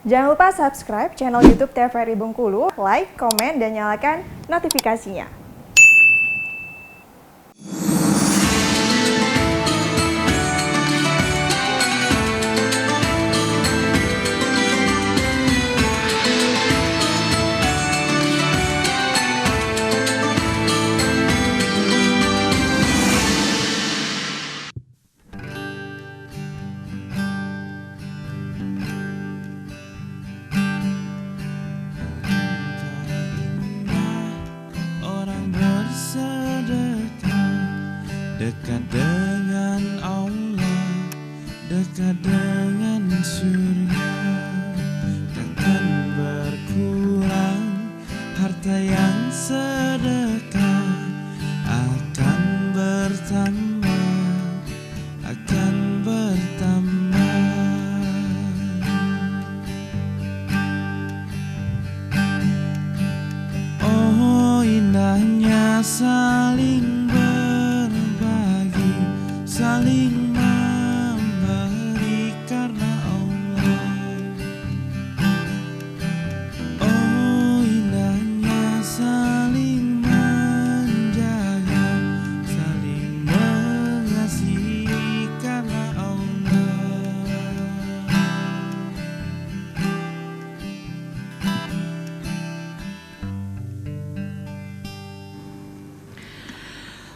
Jangan lupa subscribe channel YouTube TVRI Bengkulu, like, komen, dan nyalakan notifikasinya. Dekat dengan Allah, dekat dengan surga, takkan berkurang harta yang sedekah, akan bertambah, akan bertambah. Oh, indahnya saling saling memberi karena Allah. Oh, indahnya saling menjaga, saling mengasihi karena Allah.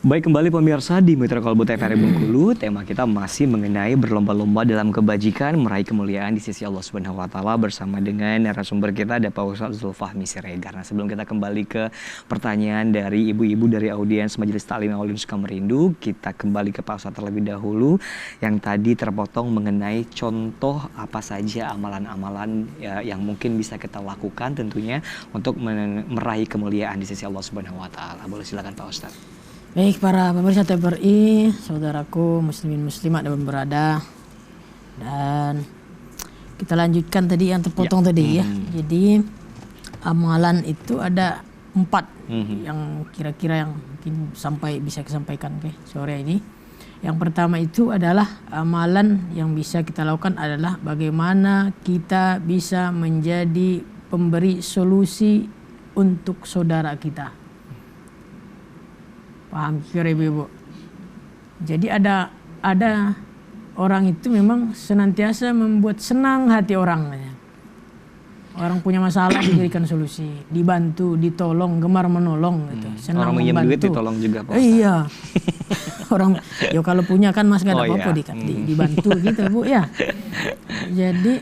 Baik, kembali pemirsa di Mitra Kolbu TVRI Bengkulu. Tema kita masih mengenai berlomba-lomba dalam kebajikan, meraih kemuliaan di sisi Allah Subhanahu wa Ta'ala, bersama dengan narasumber kita ada Pak Ustadz Zulfahmi Siregar. Nah, sebelum kita kembali ke pertanyaan dari ibu-ibu dari audiens Majelis Ta'lim Al-Ulum Sukamerindu, kita kembali ke Pak Ustadz terlebih dahulu yang tadi terpotong mengenai contoh apa saja amalan-amalan yang mungkin bisa kita lakukan tentunya untuk meraih kemuliaan di sisi Allah Subhanahu wa Ta'ala. Boleh silakan Pak Ustadz. Baik, para pemirsa TVRI, saudaraku muslimin muslimat dan berada, dan kita lanjutkan tadi yang terpotong tadi ya. Jadi amalan itu ada 4 yang kira-kira yang mungkin bisa disampaikan sore ini. Yang pertama itu adalah amalan yang bisa kita lakukan adalah bagaimana kita bisa menjadi pemberi solusi untuk saudara kita. Paham kira ibu. Jadi ada orang itu memang senantiasa membuat senang hati orang. Orang punya masalah diberikan solusi, dibantu, ditolong, gemar menolong gitu. Senang orang membantu. Orang duit ditolong juga Pak Ustadz. Iya. Orang kalau punya kan Mas gak ada apa-apa dibantu gitu Bu ya. Jadi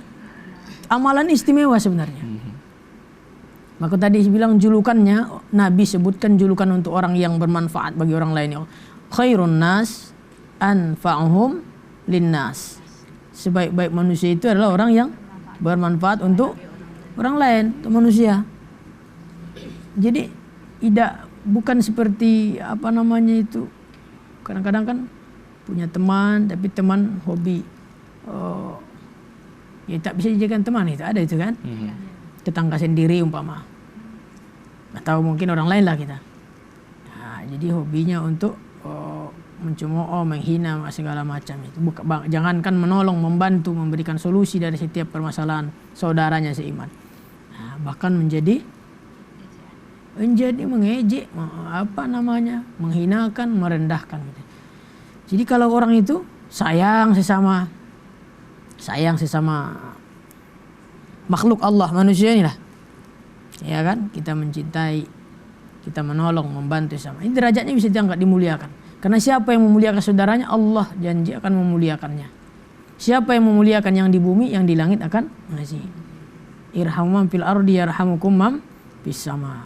amalan istimewa sebenarnya. Maka tadi bilang julukannya, Nabi sebutkan julukan untuk orang yang bermanfaat bagi orang lain. Khairun nas anfa'uhum linnas. Sebaik-baik manusia itu adalah orang yang bermanfaat untuk orang lain, untuk manusia. Jadi bukan seperti kadang-kadang kan punya teman tapi teman hobi tak bisa dijadikan teman, itu ada itu kan. Tetangga sendiri umpama. Atau mungkin orang lain lah kita. Nah, jadi hobinya untuk mencemooh, menghina segala macam itu. Jangankan menolong, membantu, memberikan solusi dari setiap permasalahan saudaranya seiman. Nah, bahkan menjadi mengejek, menghinakan, merendahkan. Jadi kalau orang itu sayang sesama makhluk Allah, manusia ini lah. Ya kan, kita mencintai, kita menolong, membantu sama. Ini derajatnya bisa diangkat, dimuliakan. Karena siapa yang memuliakan saudaranya, Allah janji akan memuliakannya. Siapa yang memuliakan yang di bumi, yang di langit akan mengasihi. Irhamu man fil ardi yarhamukum man fis sama.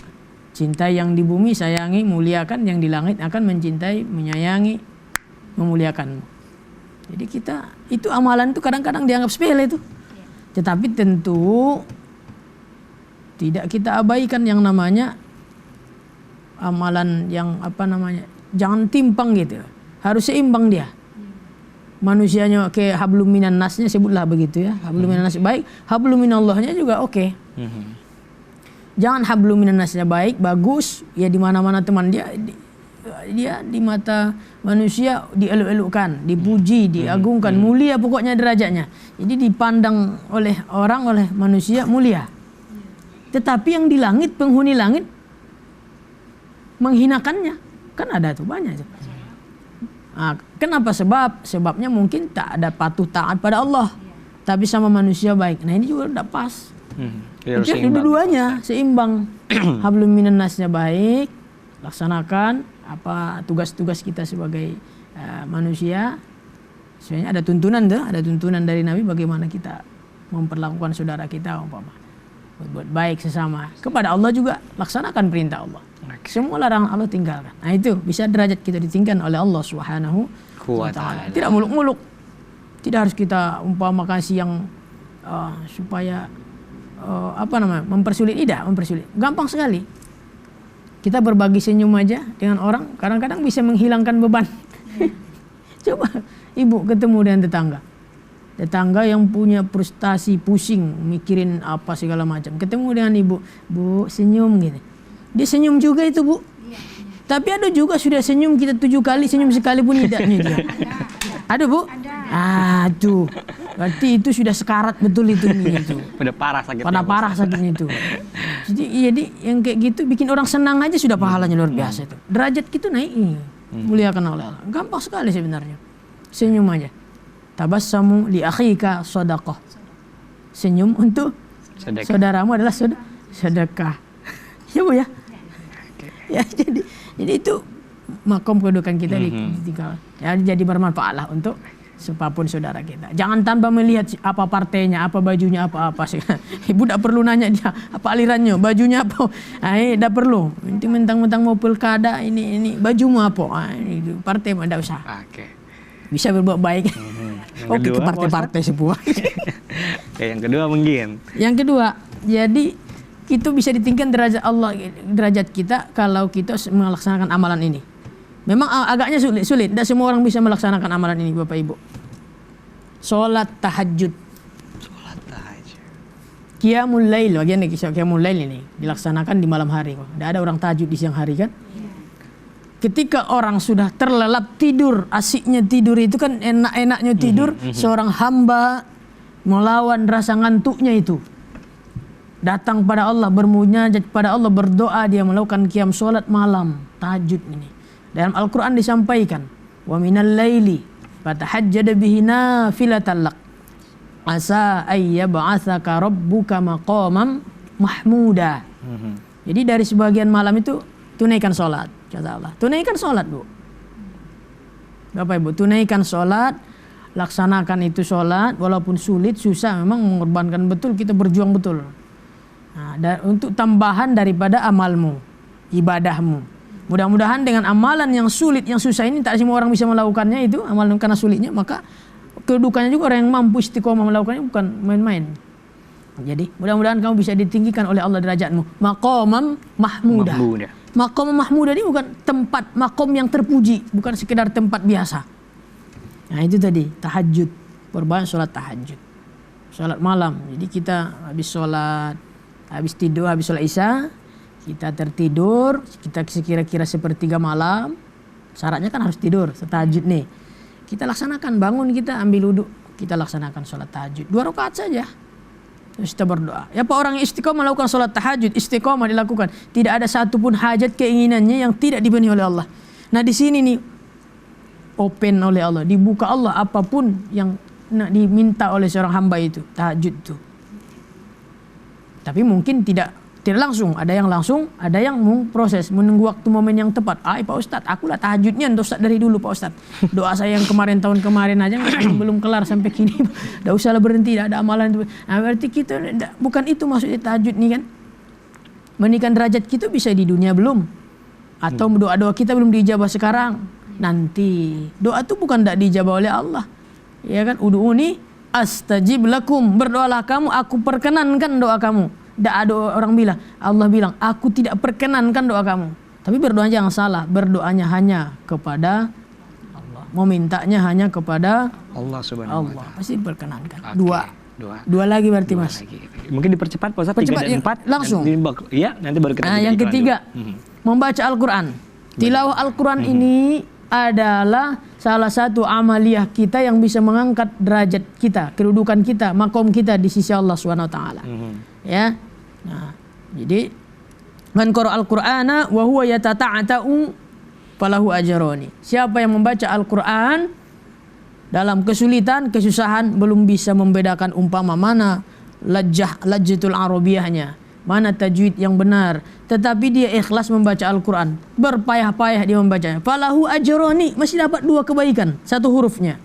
Cintai yang di bumi, sayangi, muliakan, yang di langit akan mencintai, menyayangi, memuliakanmu. Jadi itu amalan itu kadang-kadang dianggap sepele itu. Tetapi tentu tidak kita abaikan yang namanya amalan yang jangan timpang gitu. Harus seimbang dia. Manusianya kayak hablum minan nasnya, sebutlah begitu ya. Hablum minan nas baik, hablum minallahnya juga oke. Jangan hablum minan nasnya baik, bagus, ya di mana-mana teman dia dia di mata manusia dieluk-elukkan, dipuji, diagungkan, mulia pokoknya derajatnya. Jadi dipandang oleh orang, oleh manusia mulia. Tetapi yang di langit, penghuni langit menghinakannya. Kan ada tuh banyak tuh. Nah, kenapa? Sebabnya mungkin tak ada patuh taat pada Allah, tapi sama manusia baik. Nah ini juga tidak pas. Harus Jadi dua-duanya seimbang. Hablum minan nasnya baik, laksanakan apa tugas-tugas kita sebagai manusia. Sebenarnya ada tuntunan tuh, ada tuntunan dari Nabi bagaimana kita memperlakukan saudara kita, umpama buat baik sesama. Kepada Allah juga laksanakan perintah Allah. Semua larangan Allah tinggalkan. Nah itu bisa derajat kita ditinggikan oleh Allah Subhanahu wa Ta'ala. Tidak muluk-muluk. Tidak harus kita umpama kasih yang supaya mempersulit. Tidak mempersulit. Gampang sekali. Kita berbagi senyum aja dengan orang, kadang-kadang bisa menghilangkan beban. Coba ibu ketemu dengan tetangga yang punya frustasi, pusing, mikirin apa segala macam. Ketemu dengan ibu, bu senyum gitu. Dia senyum juga itu bu. Tapi ada juga sudah senyum kita 7 kali, senyum sekali pun tidaknya dia. Ada bu? Tuh. Berarti itu sudah sekarat betul itu. Udah parah sakitnya. Parah sakitnya itu. Jadi yang kayak gitu bikin orang senang aja sudah pahalanya luar biasa itu. Derajat kita naik. Muliakan oleh Allah. Gampang sekali sebenarnya. Senyum aja. Tabassamu li akhika shadaqah. Senyum untuk saudaramu adalah sedekah. Ya bu ya. Ya jadi itu makom kedudukan kita jadi bermanfaatlah untuk siapapun saudara kita. Jangan tanpa melihat apa partainya, apa bajunya, apa sih. Ibu tidak perlu nanya dia apa alirannya, bajunya apa. Tidak perlu. Nanti mentang-mentang mau pilkada ini bajumu apa. Itu partai mah tidak usah. Bisa berbuat baik. Oke ke partai-partai semua. Yang kedua mungkin. Yang kedua, jadi itu bisa ditinggikan derajat kita kalau kita melaksanakan amalan ini. Memang agaknya sulit. Tidak semua orang bisa melaksanakan amalan ini, Bapak Ibu. Sholat tahajud. Qiyamul lail, bagian qiyamul lail ini dilaksanakan di malam hari. Tidak ada orang tahajud di siang hari kan? Ketika orang sudah terlelap tidur, asiknya tidur itu kan enak-enaknya tidur, seorang hamba melawan rasa ngantuknya itu. Datang pada Allah, bermunajat pada Allah, berdoa, dia melakukan qiyam sholat malam, tahajud ini. Dalam Al-Quran disampaikan, wa minal laili fatahajjad bihi nafilatan lak asa ayyab'atsaka rabbuka maqaman mahmuda. Jadi dari sebagian malam itu tunaikan sholat, kata Allah. Tunaikan sholat bu. Bapak Ibu, tunaikan sholat, laksanakan itu sholat, walaupun sulit, susah, memang mengorbankan betul, kita berjuang betul. Nah, untuk tambahan daripada amalmu, ibadahmu. Mudah-mudahan dengan amalan yang sulit, yang susah ini, tak semua orang bisa melakukannya itu, amalan karena sulitnya, maka kedudukannya juga orang yang mampu istiqomah melakukannya bukan main-main. Jadi mudah-mudahan kamu bisa ditinggikan oleh Allah derajatmu. Maqamam mahmuda. Maqam mahmuda ini bukan tempat makom yang terpuji, bukan sekedar tempat biasa. Nah itu tadi tahajud, berbanyak sholat tahajud, sholat malam. Jadi kita habis sholat, habis tidur, habis sholat isya, kita tertidur, kita sekira-kira sepertiga malam. Syaratnya kan harus tidur, tahajud nih. Kita laksanakan, bangun kita ambil wudhu, kita laksanakan sholat tahajud 2 rakaat saja. Terus kita berdoa. Ya Pak, orang yang istiqomah melakukan sholat tahajud, istiqomah dilakukan, tidak ada satupun hajat keinginannya yang tidak dipenuhi oleh Allah. Nah di sini nih open oleh Allah, dibuka Allah apapun yang diminta oleh seorang hamba itu, tahajud itu. Tapi mungkin tidak langsung, ada yang langsung, ada yang proses, menunggu waktu momen yang tepat. Pak Ustadz, akulah tahajudnya untuk Ustadz dari dulu Pak Ustadz. Doa saya yang tahun kemarin aja belum kelar sampai kini. Tidak usahlah berhenti, tidak ada amalan itu. Nah berarti kita, bukan itu maksudnya tahajud nih kan. Menaikkan derajat kita bisa di dunia belum. Atau doa-doa kita belum dijabah sekarang. Nanti, doa itu bukan tidak dijabah oleh Allah. Ya kan, ud'uni astajib lakum. Berdoalah kamu, aku perkenankan doa kamu. Tidak ada orang bilang, Allah bilang, aku tidak perkenankan doa kamu. Tapi berdoa jangan salah, berdoanya hanya kepada Allah. Mau mintanya hanya kepada Allah Subhanahu wa Ta'ala. Pasti diperkenankan. Okay. Dua lagi berarti Mas. Mungkin dipercepat Pak Ustadz, 3 dan 4. Langsung. Iya, nanti baru kita. Yang ketiga, membaca Al-Quran. Tilawah Al-Quran ini adalah salah satu amaliyah kita yang bisa mengangkat derajat kita, kedudukan kita, makom kita di sisi Allah Subhanahu wa taala. Ya. Nah, jadi man qara al-Qur'ana wa huwa yatata'atu falahu ajrani. Siapa yang membaca Al-Qur'an dalam kesulitan, kesusahan, belum bisa membedakan umpama mana lajjatul arabiyahnya, mana tajwid yang benar, tetapi dia ikhlas membaca Al-Quran, berpayah-payah dia membacanya, falahu ajrani, masih dapat 2 kebaikan, 1 hurufnya.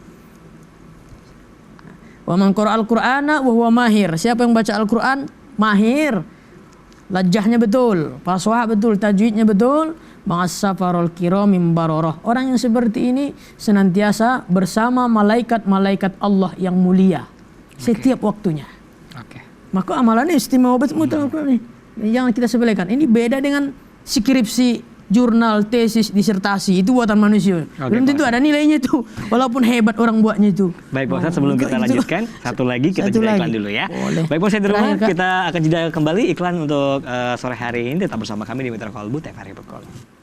Wa man qara al-Qur'ana wa huwa mahir. Siapa yang baca Al-Quran mahir, lajjahnya betul, faswah betul, tajwidnya betul, ma'as-safarul kiramim bararah. Orang yang seperti ini senantiasa bersama malaikat-malaikat Allah yang mulia setiap waktunya. Maka amalannya istimewa betul Al-Quran ini. Jangan kita sepelekan. Ini beda dengan skripsi, jurnal, tesis, disertasi. Itu buatan manusia. Belum tentu ada nilainya itu. Walaupun hebat orang buatnya itu. Baik Pak Ustadz, sebelum kita lanjutkan, satu lagi kita jeda iklan dulu ya. Boleh. Baik Pak Ustadz, di rumah Terakhir, Kak. kita akan jeda kembali iklan untuk sore hari ini. Tetap bersama kami di Mitra Kolbu TVRI Bengkulu.